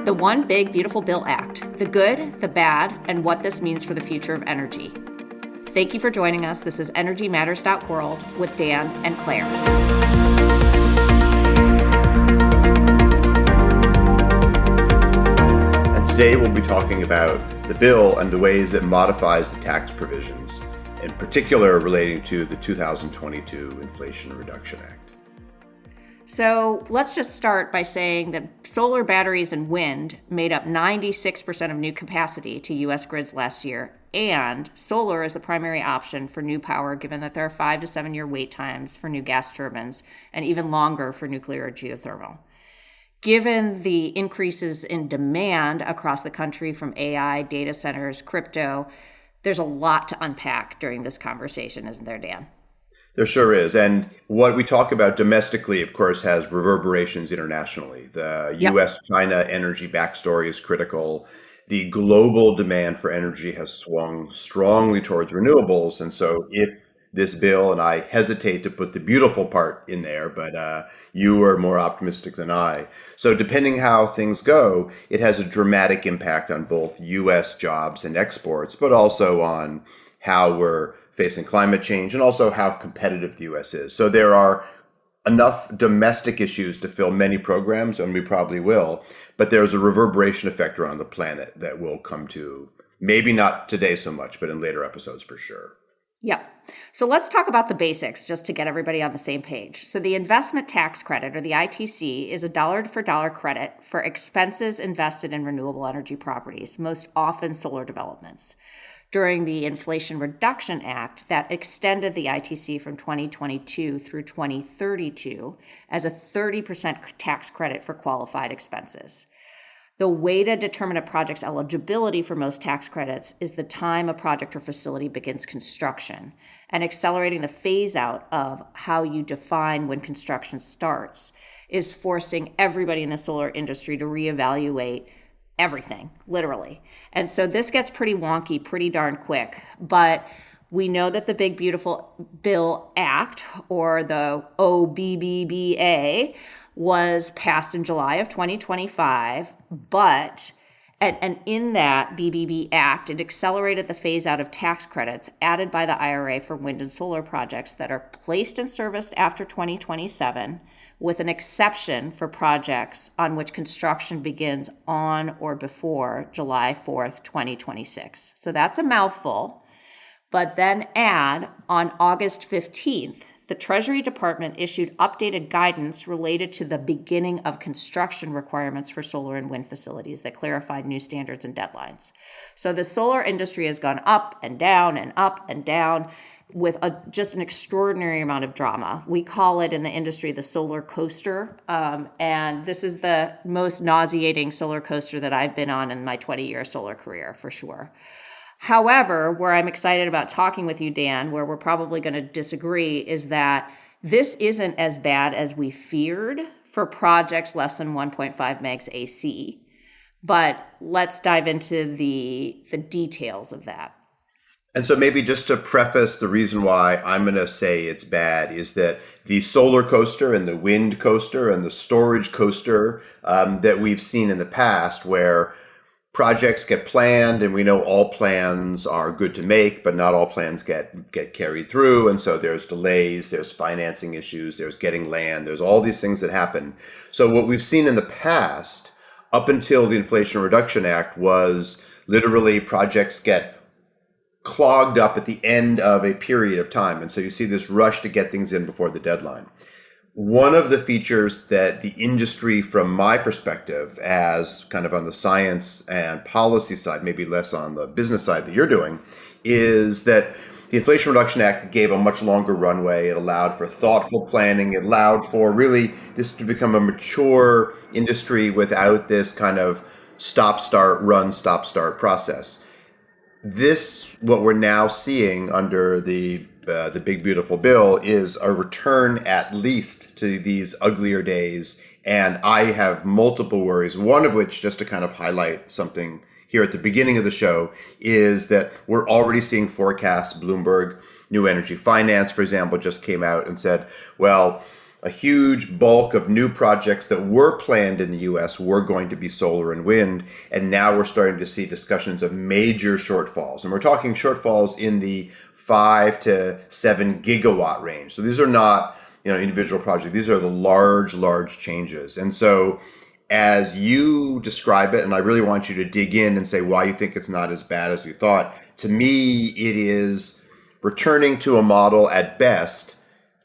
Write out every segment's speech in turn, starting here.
The One Big Beautiful Bill Act, the good, the bad, and what this means for the future of energy. Thank you for joining us. This is EnergyMatters.World with Dan and Claire. And today we'll be talking about the bill and the ways it modifies the tax provisions, in particular relating to the 2022 Inflation Reduction Act. So let's just start by saying that solar batteries and wind made up 96% of new capacity to U.S. grids last year, and solar is the primary option for new power given that there are 5 to 7 year wait times for new gas turbines and even longer for nuclear or geothermal. Given the increases in demand across the country from AI, data centers, crypto, there's a lot to unpack during this conversation, isn't there, Dan? There sure is. And what we talk about domestically, of course, has reverberations internationally. The U.S.-China energy backstory is critical. The global demand for energy has swung strongly towards renewables. And so if this bill, and I hesitate to put the beautiful part in there, but you are more optimistic than I. So depending how things go, it has a dramatic impact on both U.S. jobs and exports, but also on how we're facing climate change and also how competitive the U.S. is. So there are enough domestic issues to fill many programs, and we probably will, but there's a reverberation effect around the planet that we'll come to, maybe not today so much, but in later episodes for sure. Yep. So let's talk about the basics just to get everybody on the same page. So the investment tax credit, or the ITC, is a dollar-for-dollar credit for expenses invested in renewable energy properties, most often solar developments. During the Inflation Reduction Act, that extended the ITC from 2022 through 2032 as a 30% tax credit for qualified expenses. The way to determine a project's eligibility for most tax credits is the time a project or facility begins construction, and accelerating the phase out of how you define when construction starts is forcing everybody in the solar industry to reevaluate everything, literally. And so this gets pretty wonky pretty darn quick, but we know that the Big Beautiful Bill Act, or the OBBBA, was passed in July of 2025, but and in that BBB Act, it accelerated the phase out of tax credits added by the IRA for wind and solar projects that are placed in service after 2027, with an exception for projects on which construction begins on or before July 4th, 2026. So that's a mouthful. But then add on August 15th, the Treasury Department issued updated guidance related to the beginning of construction requirements for solar and wind facilities that clarified new standards and deadlines. So the solar industry has gone up and down with just an extraordinary amount of drama. We call it in the industry the solar coaster, and this is the most nauseating solar coaster that I've been on in my 20-year solar career, for sure. However, where I'm excited about talking with you, Dan, where we're probably going to disagree, is that this isn't as bad as we feared for projects less than 1.5 megs AC. But let's dive into the details of that. And so maybe just to preface the reason why I'm going to say it's bad is that the solar coaster and the wind coaster and the storage coaster that we've seen in the past, where projects get planned, and we know all plans are good to make, but not all plans get carried through. And so there's delays, there's financing issues, there's getting land, there's all these things that happen. So what we've seen in the past, up until the Inflation Reduction Act, was literally projects get clogged up at the end of a period of time. And so you see this rush to get things in before the deadline. One of the features that the industry, from my perspective, as kind of on the science and policy side, maybe less on the business side that you're doing, is that the Inflation Reduction Act gave a much longer runway. It allowed for thoughtful planning. It allowed for really this to become a mature industry without this kind of stop, start, run, stop, start process. This, what we're now seeing under the Big Beautiful Bill, is a return at least to these uglier days. And I have multiple worries, one of which, just to kind of highlight something here at the beginning of the show, is that we're already seeing forecasts. Bloomberg New Energy Finance, for example, just came out and said, well, a huge bulk of new projects that were planned in the US were going to be solar and wind. And now we're starting to see discussions of major shortfalls. And we're talking shortfalls in the 5 to 7 gigawatt range. So these are not, individual projects. These are the large changes. And so as you describe it, and I really want you to dig in and say why you think it's not as bad as you thought, to me, it is returning to a model at best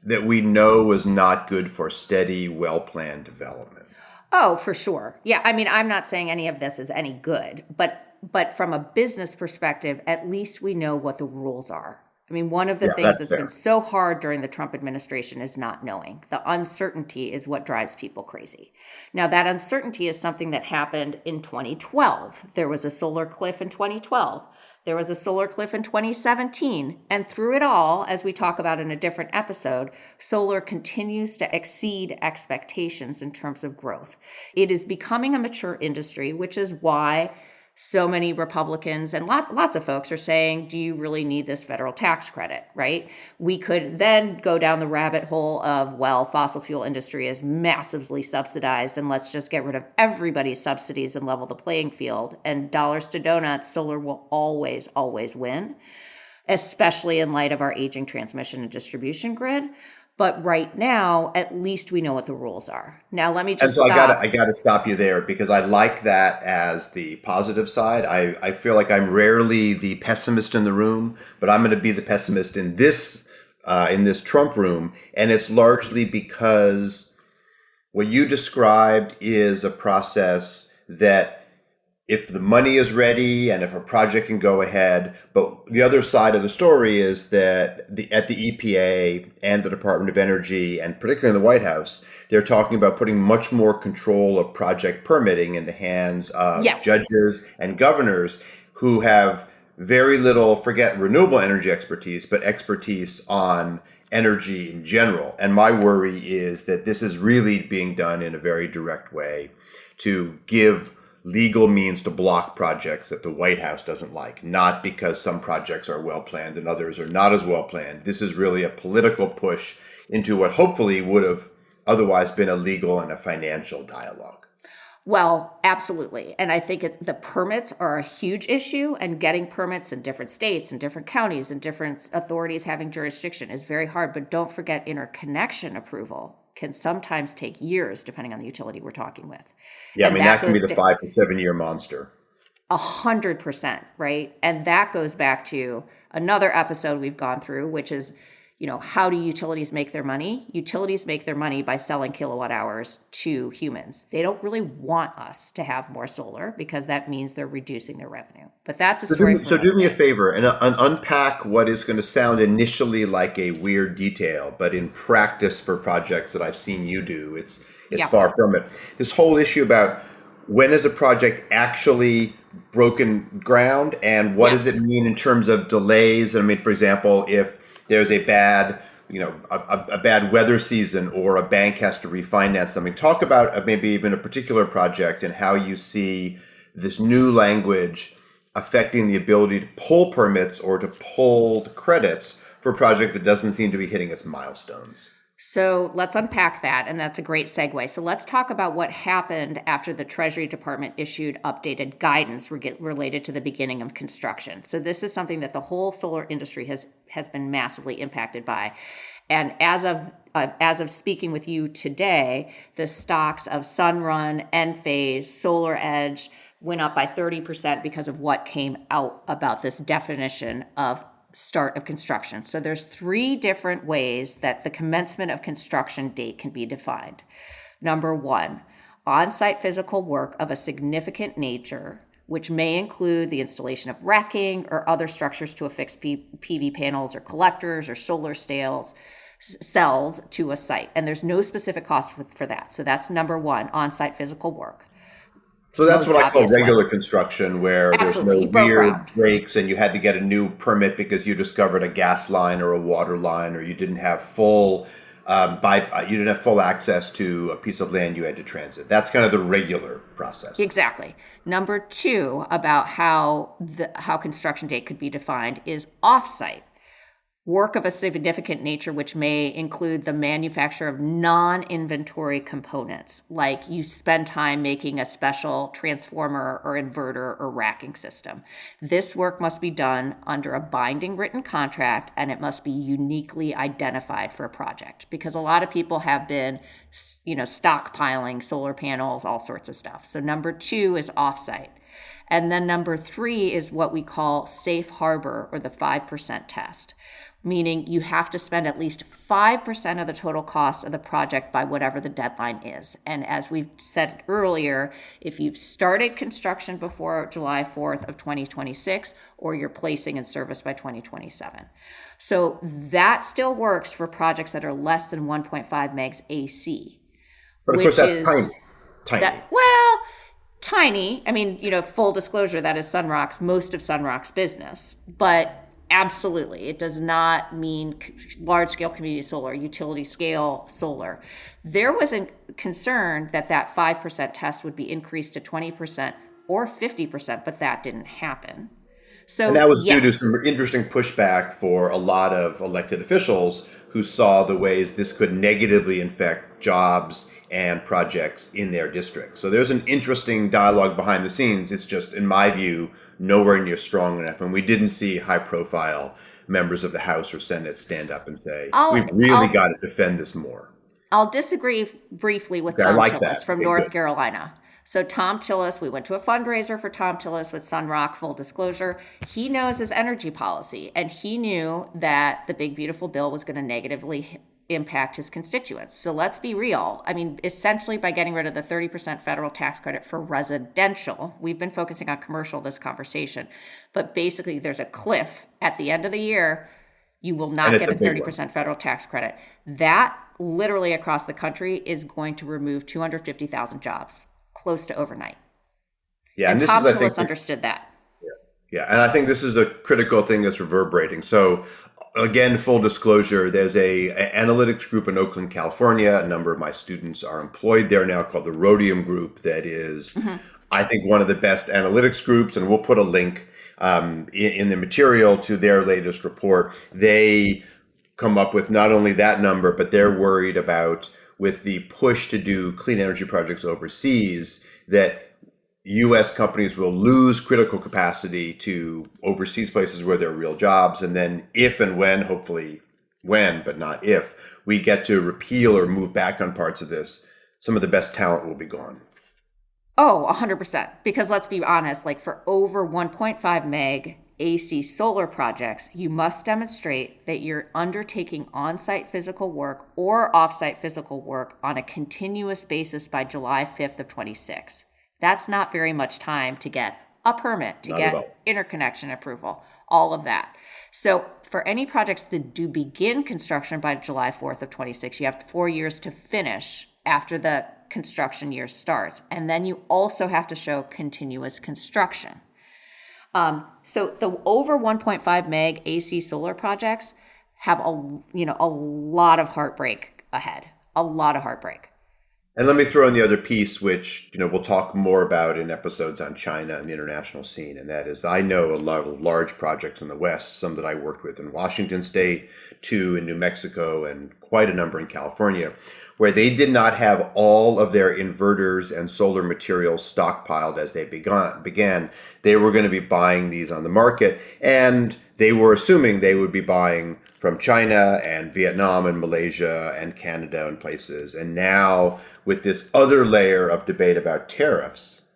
that we know is not good for steady, well-planned development. Oh, for sure. Yeah, I mean, I'm not saying any of this is any good, but from a business perspective, at least we know what the rules are. I mean, one of the Yeah, things that's that's been fair. so hard during the Trump administration is not knowing. The uncertainty is what drives people crazy. Now, that uncertainty is something that happened in 2012. There was a solar cliff in 2012. There was a solar cliff in 2017. And through it all, as we talk about in a different episode, solar continues to exceed expectations in terms of growth. It is becoming a mature industry, which is why so many Republicans and lots of folks are saying, do you really need this federal tax credit, right? We could then go down the rabbit hole of, well, fossil fuel industry is massively subsidized and let's just get rid of everybody's subsidies and level the playing field. And dollars to donuts, solar will always win, especially in light of our aging transmission and distribution grid. But right now, at least we know what the rules are. Now, let me And just so I gotta stop. I gotta stop you there because I like that as the positive side. I feel like I'm rarely the pessimist in the room, but I'm going to be the pessimist in this Trump room, and it's largely because what you described is a process that if the money is ready and if a project can go ahead. But the other side of the story is that at the EPA and the Department of Energy, and particularly in the White House, they're talking about putting much more control of project permitting in the hands of Yes. judges and governors who have very little, forget renewable energy expertise, but expertise on energy in general. And my worry is that this is really being done in a very direct way to give legal means to block projects that the White House doesn't like, not because some projects are well planned and others are not as well planned. This is really a political push into what hopefully would have otherwise been a legal and a financial dialogue. Well, absolutely. And I think the permits are a huge issue, and getting permits in different states and different counties and different authorities having jurisdiction is very hard. But don't forget, interconnection approval can sometimes take years, depending on the utility we're talking with. Yeah, I And mean, that that can be goes the back 5 to 7 year monster. 100%, right? And that goes back to another episode we've gone through, which is, how do utilities make their money? Utilities make their money by selling kilowatt hours to humans. They don't really want us to have more solar because that means they're reducing their revenue. But that's a So do story me, for so another do me a day. favor and unpack what is going to sound initially like a weird detail, but in practice for projects that I've seen you do, it's Yeah. far from it. This whole issue about when is a project actually broken ground and what does it Yes. mean in terms of delays? I mean, for example, if there's a bad a bad weather season or a bank has to refinance something. Talk about maybe even a particular project and how you see this new language affecting the ability to pull permits or to pull the credits for a project that doesn't seem to be hitting its milestones. So let's unpack that, and that's a great segue. So let's talk about what happened after the Treasury Department issued updated guidance related to the beginning of construction. So this is something that the whole solar industry has been massively impacted by, and as of speaking with you today, the stocks of Sunrun, Enphase, Solar Edge went up by 30% because of what came out about this definition of start of construction. So there's 3 different ways that the commencement of construction date can be defined. Number 1, on-site physical work of a significant nature, which may include the installation of racking or other structures to affix PV panels or collectors or solar cells to a site. And there's no specific cost for that. So that's number 1, on-site physical work. So that's Most what I call obvious one. regular construction, where there's Absolutely. no You broke weird ground. breaks and you had to get a new permit because you discovered a gas line or a water line, or you didn't have you didn't have full access to a piece of land you had to transit. That's kind of the regular process. Exactly. Number 2, about how construction date could be defined, is offsite. Work of a significant nature, which may include the manufacture of non-inventory components, like you spend time making a special transformer or inverter or racking system. This work must be done under a binding written contract, and it must be uniquely identified for a project, because a lot of people have been, stockpiling solar panels, all sorts of stuff. So number 2 is offsite. And then number 3 is what we call safe harbor, or the 5% test, meaning you have to spend at least 5% of the total cost of the project by whatever the deadline is. And as we've said earlier, if you've started construction before July 4th of 2026, or you're placing in service by 2027. So that still works for projects that are less than 1.5 megs AC, But of course, which that's is tiny. tiny. I mean, full disclosure, that is most of Sunrock's business. But absolutely, it does not mean large-scale community solar, utility-scale solar. There was a concern that 5% test would be increased to 20% or 50%, but that didn't happen. So, And that was due to yes. some interesting pushback for a lot of elected officials who saw the ways this could negatively affect jobs and projects in their district. So there's an interesting dialogue behind the scenes. It's just, in my view, nowhere near strong enough. And we didn't see high-profile members of the House or Senate stand up and say, we've really got to defend this more. I'll disagree briefly with Okay, I Tom like Tillis that. from Okay, North good. Carolina. So Tom Tillis, we went to a fundraiser for Tom Tillis with Sunrock, full disclosure. He knows his energy policy, and he knew that the big, beautiful bill was going to negatively impact his constituents. So let's be real. I mean, essentially by getting rid of the 30% federal tax credit for residential, we've been focusing on commercial this conversation, but basically there's a cliff at the end of the year. You will not get a 30% federal tax credit. That literally across the country is going to remove 250,000 jobs, close to overnight. Yeah, and Tom Tillis understood that. Yeah, and I think this is a critical thing that's reverberating. So, again, full disclosure, there's a analytics group in Oakland, California. A number of my students are employed there now, called the Rhodium Group. That is, I think, one of the best analytics groups, and we'll put a link in the material to their latest report. They come up with not only that number, but they're worried about, with the push to do clean energy projects overseas, that U.S. companies will lose critical capacity to overseas places where there are real jobs. And then if and when, hopefully when, but not if, we get to repeal or move back on parts of this, some of the best talent will be gone. Oh, 100%. Because let's be honest, like for over 1.5 meg AC solar projects, you must demonstrate that you're undertaking on-site physical work or off-site physical work on a continuous basis by July 5th of 26. That's not very much time to get a permit, to get interconnection approval, all of that. So for any projects to do begin construction by July 4th of 26, you have 4 years to finish after the construction year starts. And then you also have to show continuous construction. So the over 1.5 meg AC solar projects have a lot of heartbreak ahead, a lot of heartbreak. And let me throw in the other piece, which we'll talk more about in episodes on China and the international scene, and that is, I know a lot of large projects in the West, some that I worked with in Washington State, 2 in New Mexico, and quite a number in California, where they did not have all of their inverters and solar materials stockpiled as they began. They were going to be buying these on the market, and they were assuming they would be buying from China and Vietnam and Malaysia and Canada and places. And now, with this other layer of debate about tariffs,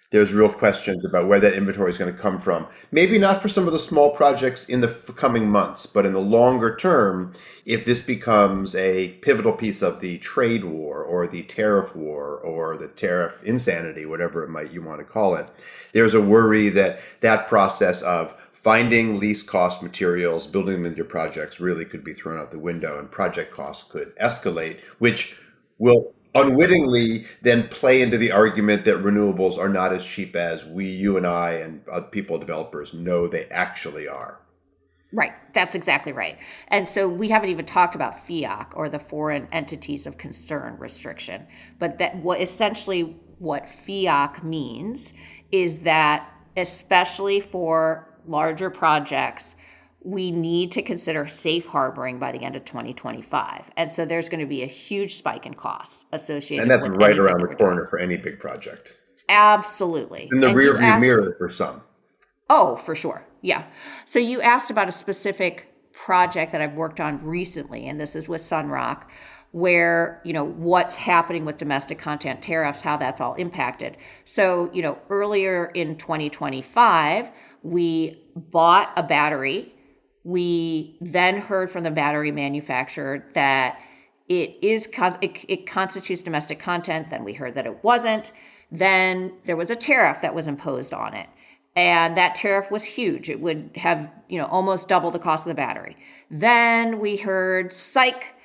there's real questions about where that inventory is going to come from. Maybe not for some of the small projects in the coming months, but in the longer term, if this becomes a pivotal piece of the trade war or the tariff war or the tariff insanity, whatever you want to call it, there's a worry that that process of finding least cost materials, building them into your projects really could be thrown out the window, and project costs could escalate, which will unwittingly then play into the argument that renewables are not as cheap as you and I and people, developers, know they actually are. Right. That's exactly right. And so we haven't even talked about FEOC, or the Foreign Entities of Concern restriction. But that what FEOC means is that, especially for larger projects, we need to consider safe harboring by the end of 2025. And so there's going to be a huge spike in costs And associated that's with right anything around that the we're doing. corner for any big project. It's Absolutely. in the And you rearview asked, mirror for some. oh, for sure. Yeah. So you asked about a specific project that I've worked on recently, and this is with Sunrock, where, what's happening with domestic content tariffs, how that's all impacted. So, earlier in 2025, we bought a battery. We then heard from the battery manufacturer that it constitutes domestic content. Then we heard that it wasn't. Then there was a tariff that was imposed on it. And that tariff was huge. It would have, almost double the cost of the battery. Then we heard, psych,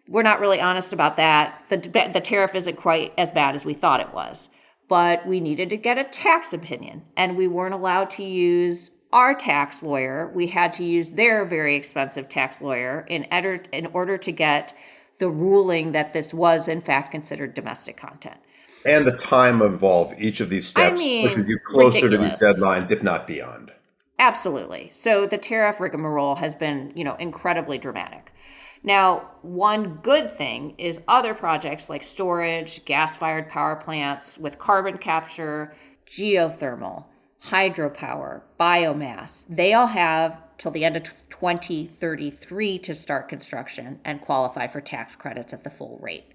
we're not really honest about that. The tariff isn't quite as bad as we thought it was. But we needed to get a tax opinion, and we weren't allowed to use our tax lawyer. We had to use their very expensive tax lawyer in order to get the ruling that this was, in fact, considered domestic content. And the time involved, each of these I steps pushes mean, you closer to these ridiculous. deadlines, if not beyond. Absolutely. So the tariff rigmarole has been, incredibly dramatic. Now, one good thing is other projects like storage, gas-fired power plants with carbon capture, geothermal, hydropower, biomass, they all have till the end of 2033 to start construction and qualify for tax credits at the full rate.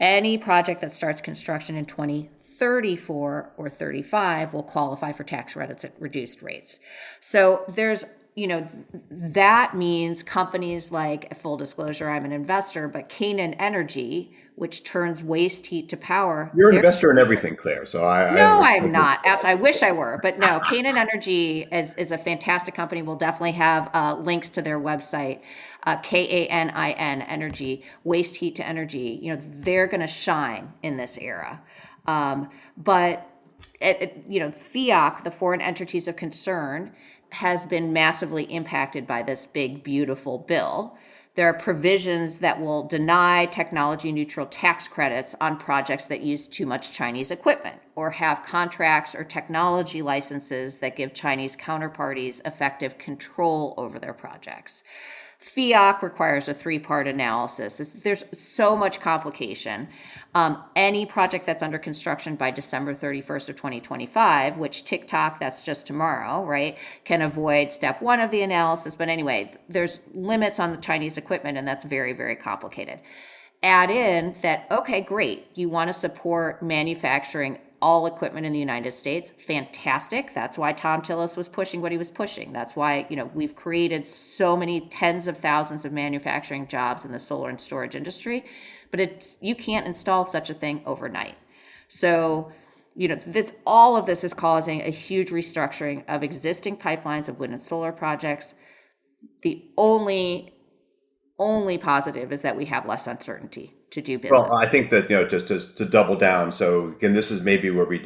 Any project that starts construction in 2034 or 35 will qualify for tax credits at reduced rates. So there's, that means companies like, full disclosure, I'm an investor, but Canaan Energy, which turns waste heat to power. You're an investor in everything, Claire. So I No, respect I'm your not. I wish I were, but no. Canaan Energy is a fantastic company. We'll definitely have links to their website, Kanin Energy, waste heat to energy. They're going to shine in this era. But FEOC, the Foreign Entities of Concern, has been massively impacted by this big, beautiful bill. There are provisions that will deny technology neutral tax credits on projects that use too much Chinese equipment or have contracts or technology licenses that give Chinese counterparties effective control over their projects. FEOC requires a three-part analysis. There's so much complication. Any project that's under construction by December 31st of 2025, which TikTok, that's just tomorrow, right, can avoid step one of the analysis. But anyway, there's limits on the Chinese equipment, and that's very, very complicated. Add in that, okay, great, you want to support manufacturing all equipment in the United States. Fantastic. That's why Tom Tillis was pushing what he was pushing. That's why, we've created so many tens of thousands of manufacturing jobs in the solar and storage industry, but you can't install such a thing overnight. So, all of this is causing a huge restructuring of existing pipelines of wind and solar projects. The only positive is that we have less uncertainty to do business. Well, I think that just to double down. So again, this is maybe where we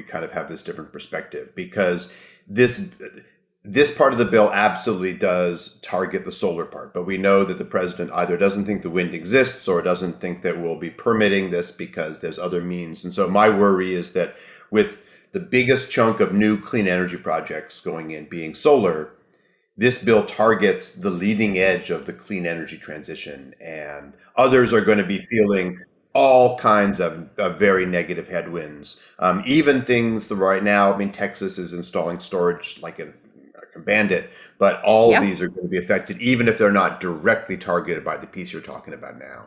kind of have this different perspective, because this part of the bill absolutely does target the solar part, but we know that the president either doesn't think the wind exists or doesn't think that we'll be permitting this because there's other means. And so my worry is that with the biggest chunk of new clean energy projects going in being solar, this bill targets the leading edge of the clean energy transition, and others are going to be feeling all kinds of very negative headwinds. Even things that right now, Texas is installing storage like a bandit, but all of these are going to be affected, even if they're not directly targeted by the piece you're talking about now.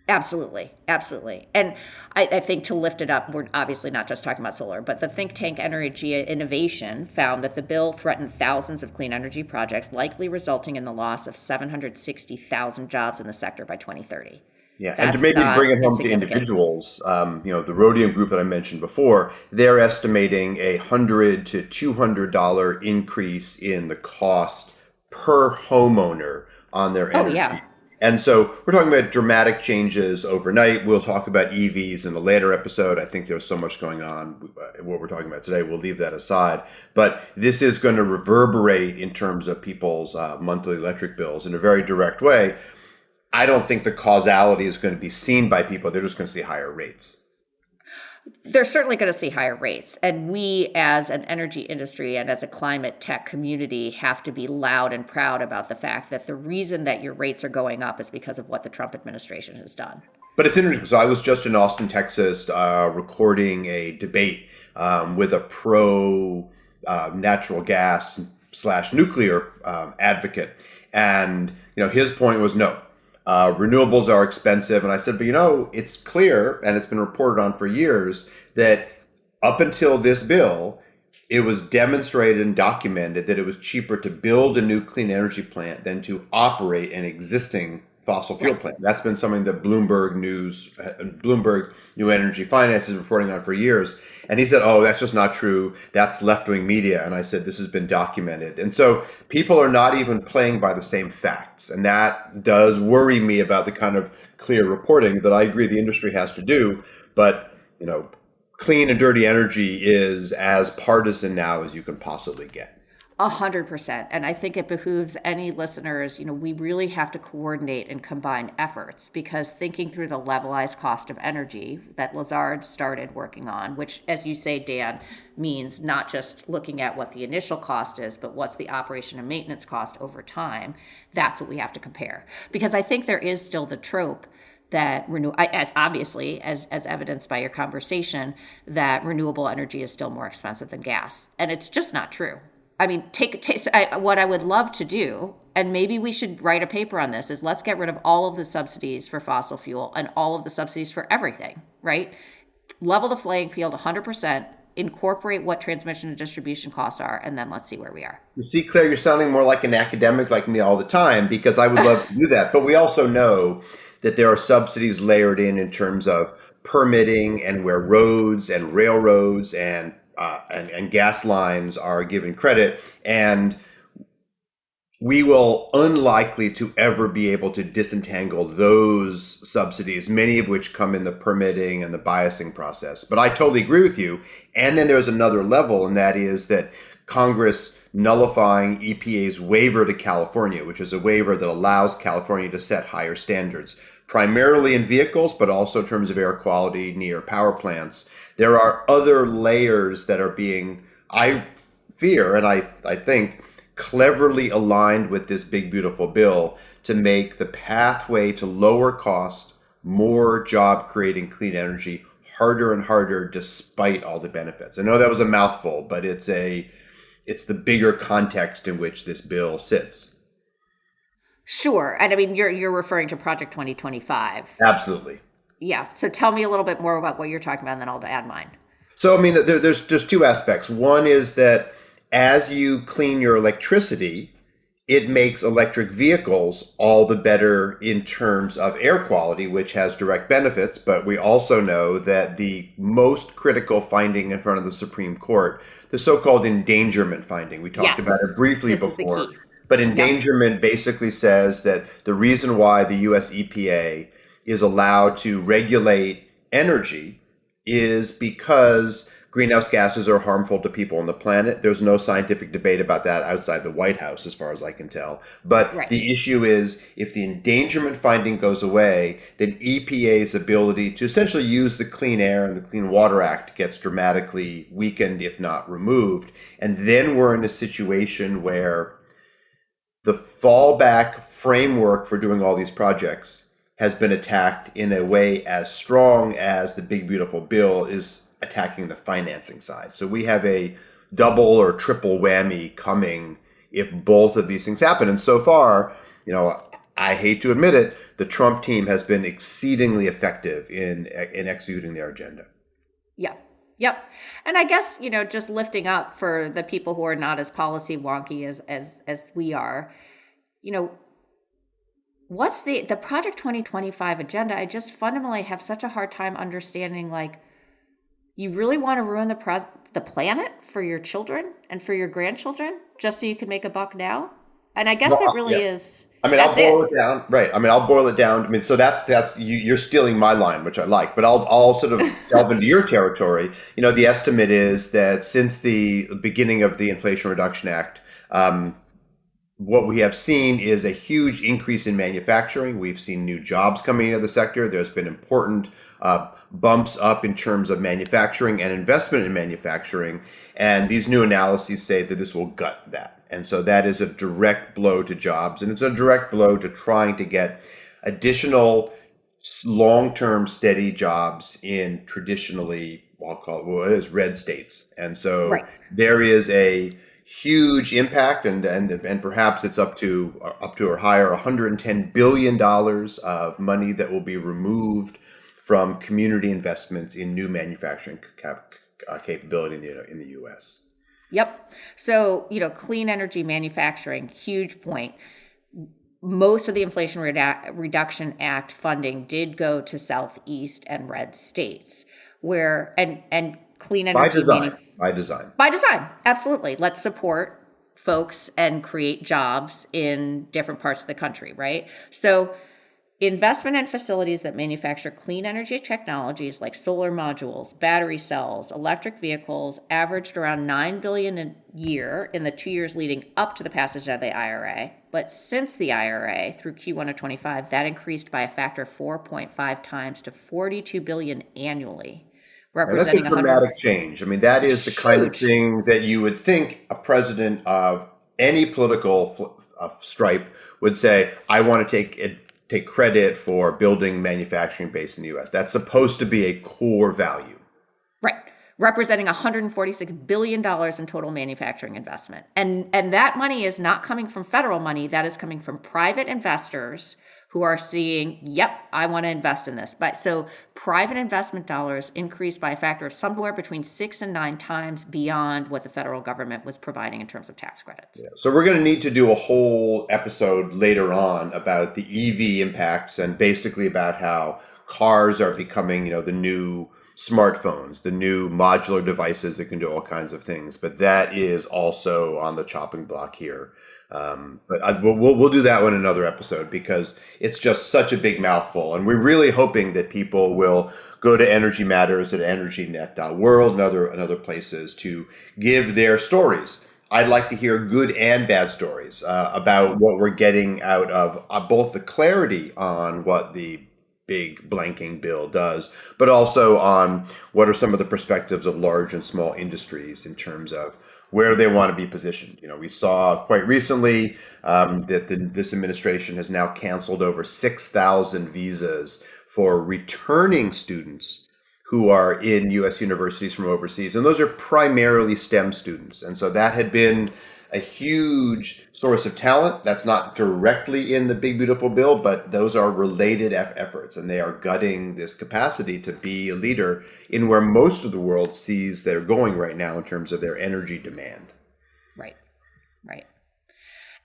Absolutely. Absolutely. And I think to lift it up, we're obviously not just talking about solar, but the think tank Energy Innovation found that the bill threatened thousands of clean energy projects, likely resulting in the loss of 760,000 jobs in the sector by 2030. Yeah, That's and to maybe bring it home to individuals, the Rhodium Group that I mentioned before, they're estimating $100 to $200 increase in the cost per homeowner on their energy. Oh, yeah. And so we're talking about dramatic changes overnight. We'll talk about EVs in a later episode. I think there's so much going on. What we're talking about today, we'll leave that aside. But this is going to reverberate in terms of people's monthly electric bills in a very direct way. I don't think the causality is going to be seen by people. They're just going to see higher rates. They're certainly going to see higher rates. And we, as an energy industry and as a climate tech community, have to be loud and proud about the fact that the reason that your rates are going up is because of what the Trump administration has done. But it's interesting. So I was just in Austin, Texas, recording a debate with a pro natural gas slash nuclear advocate, and his point was no. Renewables are expensive, and I said, but it's clear, and it's been reported on for years that up until this bill, it was demonstrated and documented that it was cheaper to build a new clean energy plant than to operate an existing fossil fuel Right. plant. That's been something that Bloomberg New Energy Finance is reporting on for years. And he said, oh, that's just not true. That's left-wing media. And I said, this has been documented. And so people are not even playing by the same facts. And that does worry me about the kind of clear reporting that I agree the industry has to do. But, clean and dirty energy is as partisan now as you can possibly get. 100%. And I think it behooves any listeners, we really have to coordinate and combine efforts, because thinking through the levelized cost of energy that Lazard started working on, which, as you say, Dan, means not just looking at what the initial cost is, but what's the operation and maintenance cost over time. That's what we have to compare. Because I think there is still the trope that as evidenced by your conversation, that renewable energy is still more expensive than gas. And it's just not true. I mean, what I would love to do, and maybe we should write a paper on this, is let's get rid of all of the subsidies for fossil fuel and all of the subsidies for everything, right? Level the playing field 100%, incorporate what transmission and distribution costs are, and then let's see where we are. You see, Claire, you're sounding more like an academic like me all the time, because I would love to do that. But we also know that there are subsidies layered in terms of permitting, and where roads and railroads and gas lines are given credit, and we will unlikely to ever be able to disentangle those subsidies, many of which come in the permitting and the biasing process. But I totally agree with you. And then there's another level, and that is that Congress nullifying EPA's waiver to California, which is a waiver that allows California to set higher standards, primarily in vehicles, but also in terms of air quality near power plants. There are other layers that are being, I fear, and I think, cleverly aligned with this big, beautiful bill to make the pathway to lower cost, more job creating clean energy harder and harder despite all the benefits. I know that was a mouthful, but it's the bigger context in which this bill sits. Sure. And I mean, you're referring to Project 2025. Absolutely. Yeah. So tell me a little bit more about what you're talking about, and then I'll add mine. So, I mean, there's two aspects. One is that as you clean your electricity, it makes electric vehicles all the better in terms of air quality, which has direct benefits. But we also know that the most critical finding in front of the Supreme Court, the so-called endangerment finding, we talked about it briefly before. But endangerment basically says that the reason why the US EPA is allowed to regulate energy is because greenhouse gases are harmful to people on the planet. There's no scientific debate about that outside the White House, as far as I can tell. But the issue is, if the endangerment finding goes away, then EPA's ability to essentially use the Clean Air and the Clean Water Act gets dramatically weakened, if not removed. And then we're in a situation where the fallback framework for doing all these projects has been attacked in a way as strong as the big, beautiful bill is attacking the financing side. So we have a double or triple whammy coming if both of these things happen. And so far, I hate to admit it, the Trump team has been exceedingly effective in executing their agenda. Yeah. Yep. And I guess, just lifting up for the people who are not as policy wonky as we are, what's the Project 2025 agenda? I just fundamentally have such a hard time understanding, like, you really want to ruin the planet for your children and for your grandchildren just so you can make a buck now? And I guess that really is. I mean, I'll boil it down. Right. I mean, I'll boil it down. I mean, so that's you're stealing my line, which I like, but I'll sort of delve into your territory. The estimate is that since the beginning of the Inflation Reduction Act, what we have seen is a huge increase in manufacturing. We've seen new jobs coming into the sector. There's been important bumps up in terms of manufacturing and investment in manufacturing. And these new analyses say that this will gut that. And so that is a direct blow to jobs, and it's a direct blow to trying to get additional long-term steady jobs in traditionally, I'll call it what it is, red states. And so Right. there is a huge impact, and perhaps it's up to or higher $110 billion of money that will be removed from community investments in new manufacturing capability in the U.S. Yep. So, clean energy manufacturing, huge point. Most of the Inflation Reduction Act funding did go to Southeast and red states, where and clean By energy design. By design. by design. Absolutely. Let's support folks and create jobs in different parts of the country, right? So investment in facilities that manufacture clean energy technologies like solar modules, battery cells, electric vehicles averaged around $9 billion a year in the 2 years leading up to the passage of the IRA. But since the IRA through Q1 of 25, that increased by a factor of 4.5 times to $42 billion annually, Right, that's a representing 100. dramatic change. I mean, that is the It's kind of huge. thing that you would think a president of any political stripe would say, "I want to take credit for building manufacturing base in the U.S." That's supposed to be a core value. Right. Representing $146 billion in total manufacturing investment. And that money is not coming from federal money. That is coming from private investors who are seeing, yep, I want to invest in this. But so private investment dollars increased by a factor of somewhere between 6 and 9 times beyond what the federal government was providing in terms of tax credits. Yeah. So we're going to need to do a whole episode later on about the EV impacts and basically about how cars are becoming, the new smartphones, the new modular devices that can do all kinds of things. But that is also on the chopping block here. We'll do that one in another episode because it's just such a big mouthful. And we're really hoping that people will go to Energy Matters at energynet.world and other places to give their stories. I'd like to hear good and bad stories about what we're getting out of both the clarity on what the big blanking bill does, but also on what are some of the perspectives of large and small industries in terms of where they want to be positioned. We saw quite recently that this administration has now canceled over 6,000 visas for returning students who are in U.S. universities from overseas. And those are primarily STEM students. And so that had been a huge source of talent. That's not directly in the big, beautiful bill, but those are related efforts. And they are gutting this capacity to be a leader in where most of the world sees they're going right now in terms of their energy demand. Right. Right.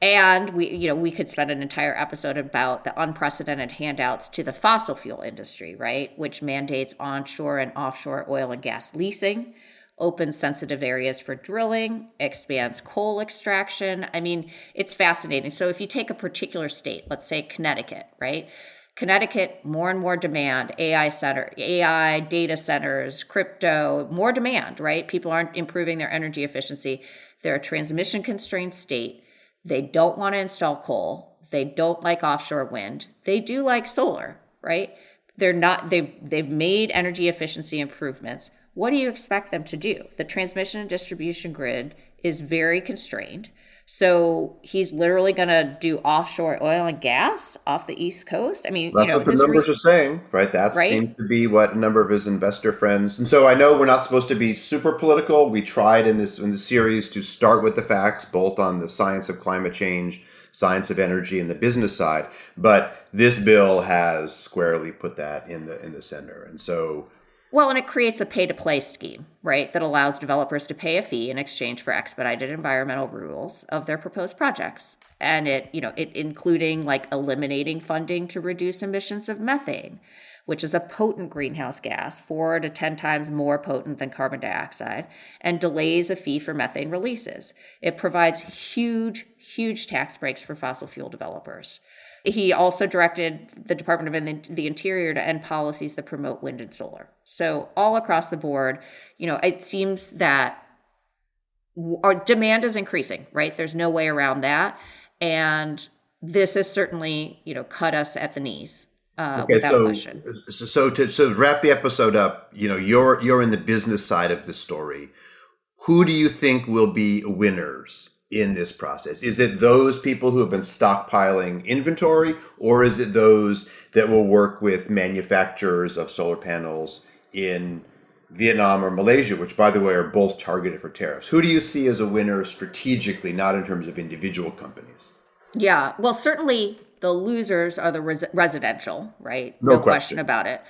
And we could spend an entire episode about the unprecedented handouts to the fossil fuel industry, right? Which mandates onshore and offshore oil and gas leasing, opens sensitive areas for drilling, expands coal extraction. I mean, it's fascinating. So if you take a particular state, let's say Connecticut, right? Connecticut, more and more demand, AI data centers, crypto, more demand, right? People aren't improving their energy efficiency. They're a transmission constrained state. They don't want to install coal. They don't like offshore wind. They do like solar, right? They've made energy efficiency improvements. What do you expect them to do? The transmission and distribution grid is very constrained. So he's literally going to do offshore oil and gas off the East Coast. I mean, That's what the numbers are saying, right? That seems right? to be what a number of his investor friends. And so I know we're not supposed to be super political. We tried in the series to start with the facts, both on the science of climate change, science of energy, and the business side. But this bill has squarely put that in the center. And so Well, and it creates a pay-to-play scheme, right, that allows developers to pay a fee in exchange for expedited environmental rules of their proposed projects. And it including like eliminating funding to reduce emissions of methane, which is a potent greenhouse gas, 4 to 10 times more potent than carbon dioxide, and delays a fee for methane releases. It provides huge tax breaks for fossil fuel developers. He also directed the Department of the Interior to end policies that promote wind and solar. So all across the board, it seems that our demand is increasing, right? There's no way around that. And this has certainly, cut us at the knees. Okay, without so question. to wrap the episode up, you're in the business side of the story. Who do you think will be winners in this process? Is it those people who have been stockpiling inventory, or is it those that will work with manufacturers of solar panels in Vietnam or Malaysia, which, by the way, are both targeted for tariffs? Who do you see as a winner strategically, not in terms of individual companies? Yeah, well, certainly the losers are the residential, right? No No question question. about it.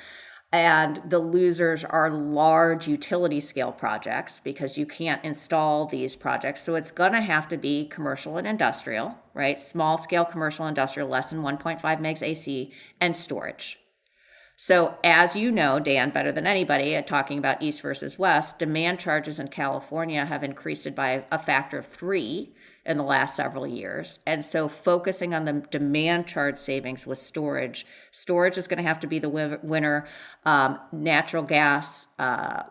And the losers are large utility scale projects because you can't install these projects. So it's going to have to be commercial and industrial, right? Small scale commercial industrial, less than 1.5 megs AC, and storage. So, as you know, Dan, better than anybody, talking about East versus West, demand charges in California have increased by a factor of 3 in the last several years. And so, focusing on the demand charge savings with storage is going to have to be the winner. Natural gas,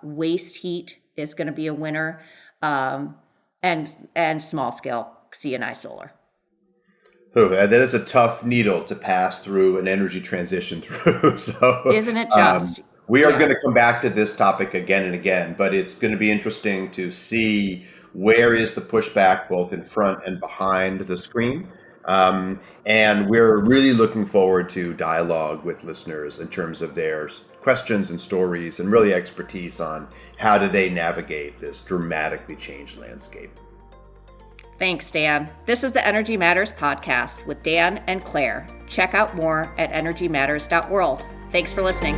waste heat is going to be a winner, and small scale C&I solar. Oh, that is a tough needle to pass through an energy transition through. So Isn't it just? we are Yeah. going to come back to this topic again and again, but it's going to be interesting to see where is the pushback both in front and behind the screen. And we're really looking forward to dialogue with listeners in terms of their questions and stories and really expertise on how do they navigate this dramatically changed landscape. Thanks, Dan. This is the Energy Matters podcast with Dan and Claire. Check out more at energymatters.world. Thanks for listening.